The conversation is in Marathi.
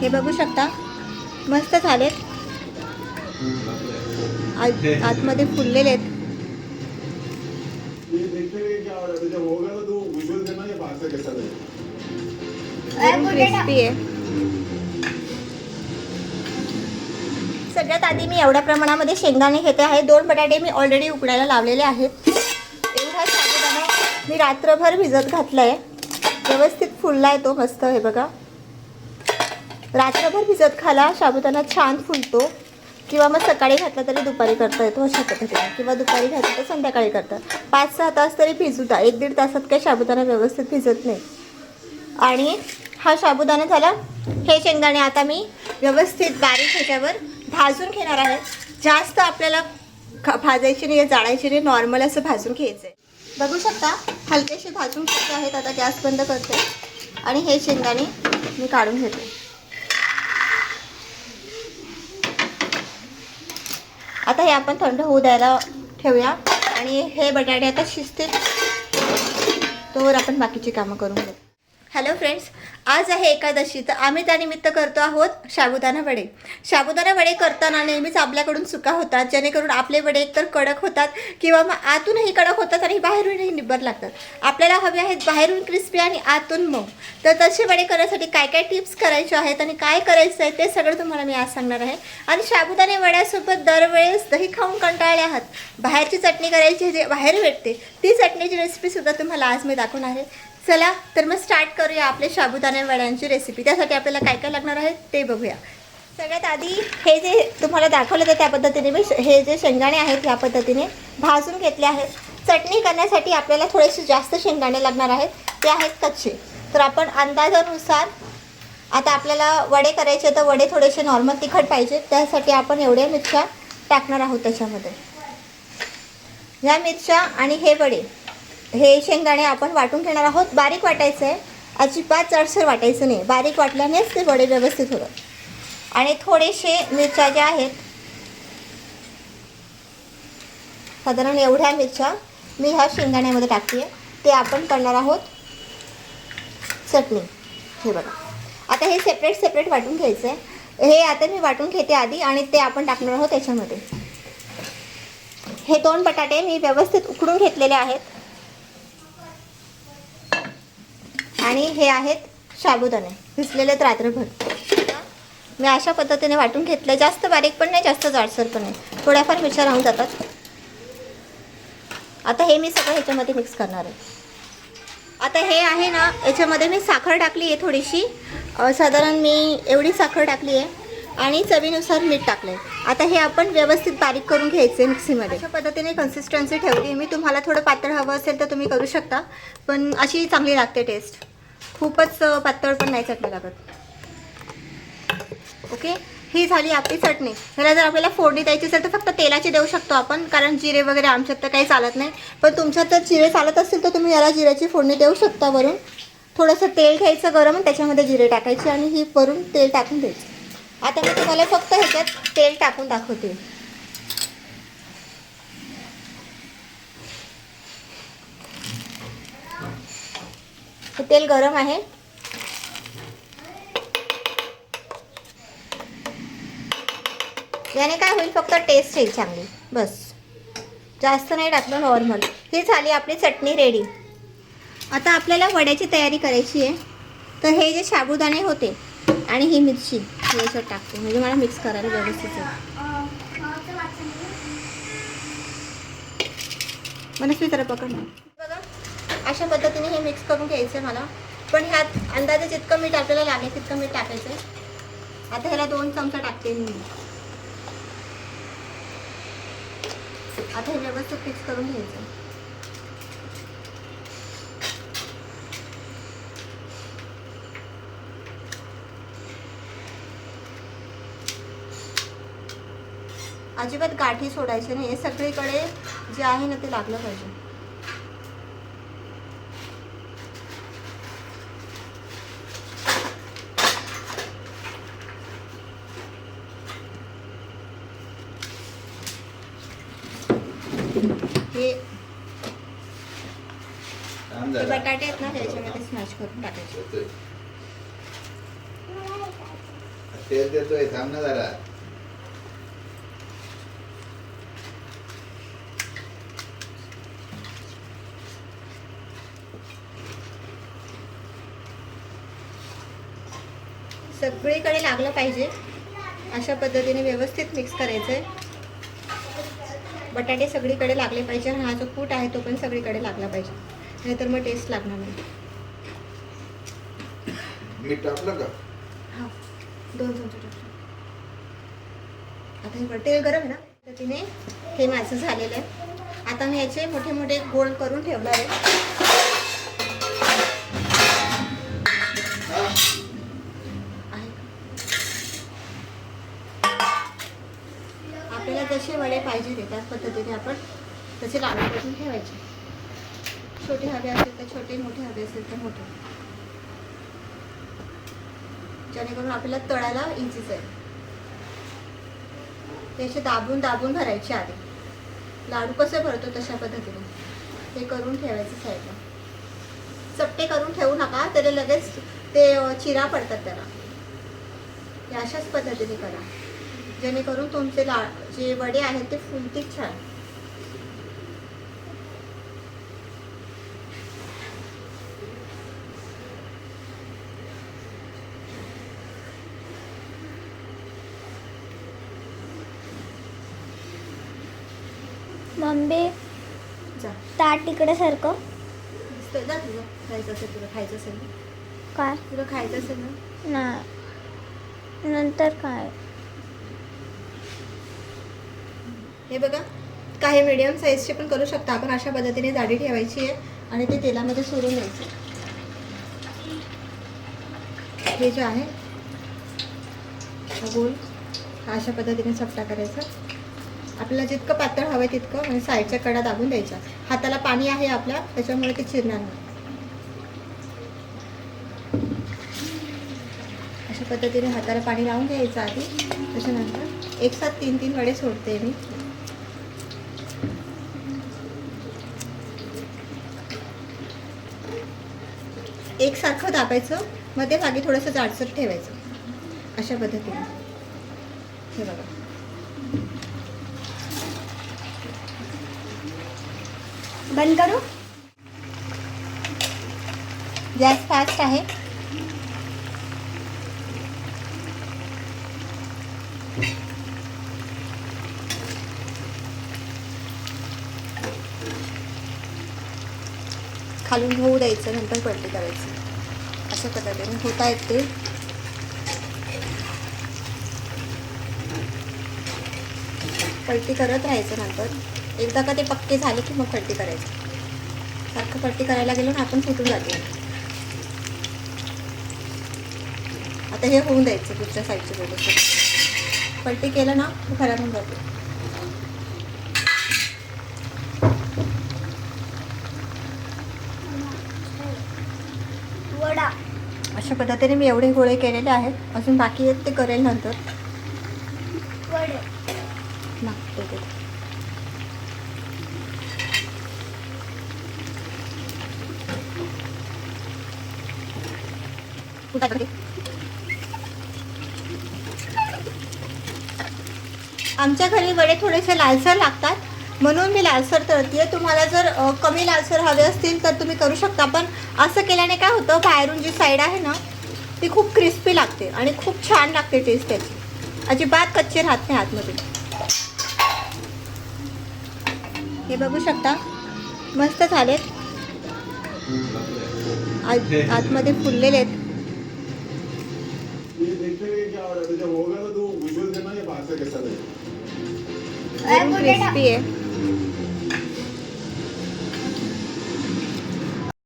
हे बघू शकता मस्त झालेत, आतमध्ये फुललेले आहेत. क्रिस्पी आहे. सगळ्यात आधी मी एवढ्या प्रमाणामध्ये शेंगदाणे घेते आहे. 2 बटाटे मी ऑलरेडी उकडायला लावलेले आहेत. एवढा साबुदाणा मी रात्रभर भिजत घातला आहे. व्यवस्थित फुलला आहे तो मस्त. हे बघा, रात्रभर भिजत घाला, साबुदाणा छान फुलतो. किंवा मग सकाळी घातला तरी दुपारी करता येतो अशा पद्धतीने, किंवा दुपारी घातला तर संध्याकाळी करता. 5-6 तास तरी भिजू द्या. 1-1.5 तासात काही साबुदाणा व्यवस्थित भिजत नाही. आणि हा साबुदाणा झाला. हे शेंगदाणे आता मी व्यवस्थित बारीक ह्याच्यावर भाजून घेणार आहे. जास्त आपल्याला भाजायची नाही, जाळायची नाही, नॉर्मल असं भाजून घ्यायचं आहे. बघू शकता हलकेसे भाजून घ्यायचे आहेत. आता गॅस बंद करते आणि हे शेंगदाणे मी काढून घेते. आता हे आपण थंड होऊ द्यायला ठेवूया आणि हे बटाटे आता शिजतील तोवर आपण बाकीची कामं करून घेऊ. हॅलो फ्रेंड्स, आज आहे एकादशी, तर आम्ही त्यानिमित्त करतो आहोत साबुदाणा वडे. साबुदाणा वडे करताना नेहमीच आपल्याकडून चुका होतात, जेणेकरून आपले वडे एकतर कडक होतात किंवा मग आतूनही कडक होतात आणि बाहेरूनही निब्बर लागतात. आपल्याला हवे आहेत बाहेरून क्रिस्पी आणि आतून मऊ. तर तसे वडे करण्यासाठी काय काय टिप्स करायचे आहेत आणि काय करायचं आहे ते सगळं तुम्हाला मी आज सांगणार आहे. आणि साबुदाणे वड्यासोबत दरवेळेस दही खाऊन कंटाळले आहात, बाहेरची चटणी करायची जे बाहेर भेटते ती चटणीची रेसिपीसुद्धा तुम्हाला आज मी दाखवणार आहे. चला तर मग स्टार्ट करूया आपले साबुदाणे वड्यांची रेसिपी. त्यासाठी आपल्याला काय काय लागणार आहे ते बघूया. सगळ्यात आधी हे जे तुम्हाला दाखवलं तर त्या पद्धतीने मी हे जे शेंगदाणे आहेत या पद्धतीने भाजून घेतले आहेत. चटणी करण्यासाठी आपल्याला थोडेसे जास्त शेंगदाणे लागणार आहेत, ते आहेत कच्चे. तर आपण अंदाजानुसार, आता आपल्याला वडे करायचे तर वडे थोडेसे नॉर्मल तिखट पाहिजे, त्यासाठी आपण एवढ्या मिरच्या टाकणार आहोत त्याच्यामध्ये. या मिरच्या आणि हे वडे, हे शेंगदाणे आपण वाटून घेणार आहोत. बारीक वाटायचं आहे, अजिबात जाडसर वाटायचं नाही. बारीक वाटल्यानेच ते वडे व्यवस्थित होतात. आणि थोडेसे मिरच्या ज्या आहेत, साधारण एवढ्या मिरच्या मी ह्या शेंगदाण्यामध्ये टाकते आहे. ते आपण करणार आहोत चटणी. हे बघा, आता हे सेपरेट सेपरेट वाटून घ्यायचं आहे. हे आता मी वाटून घेते आधी आणि ते आपण टाकणार आहोत त्याच्यामध्ये. हे 2 बटाटे मी व्यवस्थित उकडून घेतलेले आहेत. आणि हे आहेत साबुदाणे भिजलेलेत रात्रभर. मी अशा पद्धतीने वाटून घेतलं. जास्त बारीक पण नाही, जास्त जाडसर पण नाही, थोड्याफार मिरच्या राहून जातात. आता हे मी सगळं ह्याच्यामध्ये मिक्स करणार आहे. आता हे आहे ना, याच्यामध्ये मी साखर टाकली आहे थोडीशी, साधारण मी एवढी साखर टाकली आहे आणि चवीनुसार मीठ टाकलं आहे. आता हे आपण व्यवस्थित बारीक करून घ्यायचं आहे मिक्सीमध्ये. अशा पद्धतीने कन्सिस्टन्सी ठेवली मी. तुम्हाला थोडं पातळ हवं असेल तर तुम्ही करू शकता, पण अशी चांगली लागते टेस्ट. खूपच पातळ पण नाही चटणी लागत. ओके, ही झाली आपली चटणी. ह्याला जर आपल्याला फोडणी द्यायची असेल तर फक्त तेलाची देऊ शकतो आपण, कारण जिरे वगैरे आमच्यात तर काही चालत नाही. पण तुमच्यात जर जिरे चालत असतील तर तुम्ही याला जिऱ्याची फोडणी देऊ शकता. वरून थोडंसं तेल घ्यायचं गरम, त्याच्यामध्ये जिरे टाकायचे आणि ही वरून तेल टाकून द्यायचं. आता मी तुम्हाला फक्त ह्याच्यात तेल टाकून दाखवते. तेल गरम आहे. याने काय होईल, फक्त टेस्ट येईल चांगली, बस. जास्त नाही टाकलं, नॉर्मल. ही झाली आपली चटणी रेडी. आता आपल्याला वड्याची तयारी करायची आहे. तर हे जे साबुदाणे होते आणि ही मिरची हे याच्यात टाकते, म्हणजे मला मिक्स करायला व्यवस्थित आहे. मला जरा पकडणार बघा. अशा पद्धतीने हे मिक्स करून घ्यायचं आहे मला. पण ह्यात अंदाजे जितकं मीठ आपल्याला लागेल तितकं मीठ टाकायचं आहे. आता ह्याला 2 चमचे टाकते मी. आता हे व्यवस्थित मिक्स करून घ्यायचं. अजिबात गाठी सोडायचे नाही. हे सगळीकडे जे आहे ना ते लागलं पाहिजे. हे बटाटे आहेत ना त्याच्यामध्ये स्मॅश करून टाकायचे. तेल देतोय, थांब ना जरा. सगळीकडे लागलं पाहिजे. अशा पद्धतीने व्यवस्थित मिक्स करायचं आहे. बटाटे सगळीकडे लागले पाहिजे आणि हा जो कूट आहे तो पण सगळीकडे लागला पाहिजे, नाहीतर मग टेस्ट लागणार नाही. मीठ टाकलं का? हां, 2 चमचे टाकले. आता हे तेल गरम आहे ना, पद्धतीने हे माझं झालेलं आहे. आता मी याचे मोठे मोठे गोल करून ठेवणार आहे. आपल्याला जसे वडे पाहिजे ते त्याच पद्धतीने आपण तसे लाडू करून ठेवायचे. छोटे हवे असेल तर छोटे, मोठे हवे असेल तर मोठे, जेणेकरून आपल्याला तळायला इझीच आहे. ते असे दाबून दाबून भरायचे आधी. लाडू कसे भरतो तशा पद्धतीने ते करून ठेवायचं साईडला. चपटे करून ठेवू नका, त्याला लगेच ते चिरा पडतात त्याला. हे अशाच पद्धतीने करा, जेणेकरून तुमचे जे वडे आहेत ते फुलतील छान. मम्मी जा ताट इकडे सारखं जा, तुला खायचं असेल, तुला खायचं असेल ना, काय तुला खायचं असेल ना. नाही नंतर काय. हे बघा, काही मीडियम साईजचे पण करू शकता आपण. अशा पद्धतीने जाडी ठेवायची आहे आणि ते तेलामध्ये सोडून द्यायचं. हे जे आहे हा गोल, हा अशा पद्धतीने चपटा करायचा. आपल्याला जितकं पातळ हवं आहे तितकं, म्हणजे साईडच्या कडा दाबून द्यायच्या. हाताला पाणी आहे आपल्या, त्याच्यामुळे ते चिरणार नाही. अशा पद्धतीने हाताला पाणी लावून घ्यायचं आधी. त्याच्यानंतर एक साथ 3-3 वडे सोडते मी. एकसारखं दाबायचं, मध्ये मागे थोडंसं जाडसर ठेवायचं. अशा पद्धतीने हे बघा. बंद करू. गॅस फास्ट आहे. खालून होऊ द्यायचं, नंतर पलटी करायचं. अशा पद्धतीने होता येते. पलटी करत राहायचं. नंतर एकदा का ते पक्के झाले की मग पलटी करायचं. सारखं पलटी करायला गेलो ना आपण फुटून जाते. आता हे होऊन द्यायचं पुढच्या साईडचे व्यवस्थित. पलटी केलं ना तो खराब होऊन जाते. वडा अशा पद्धतीने मी एवढे गोळे केलेले आहेत. अजून बाकी आहेत ते करेल नंतर. वडे मागते आमच्या घरी वडे थोडेसे लालसर लागतात, म्हणून मी लालसर तळते. तुम्हाला जर कमी लालसर हवे असतील तर तुम्ही करू शकता. पण असं केल्याने काय होतं, बाहेरून जी साईड आहे ना ती खूप क्रिस्पी लागते आणि खूप छान लागते टेस्ट त्याची. अजिबात कच्चे राहत नाही आतमध्ये. हे बघू शकता मस्त झालेत. आतमध्ये फुललेले आहेत. क्रिस्पी आहे.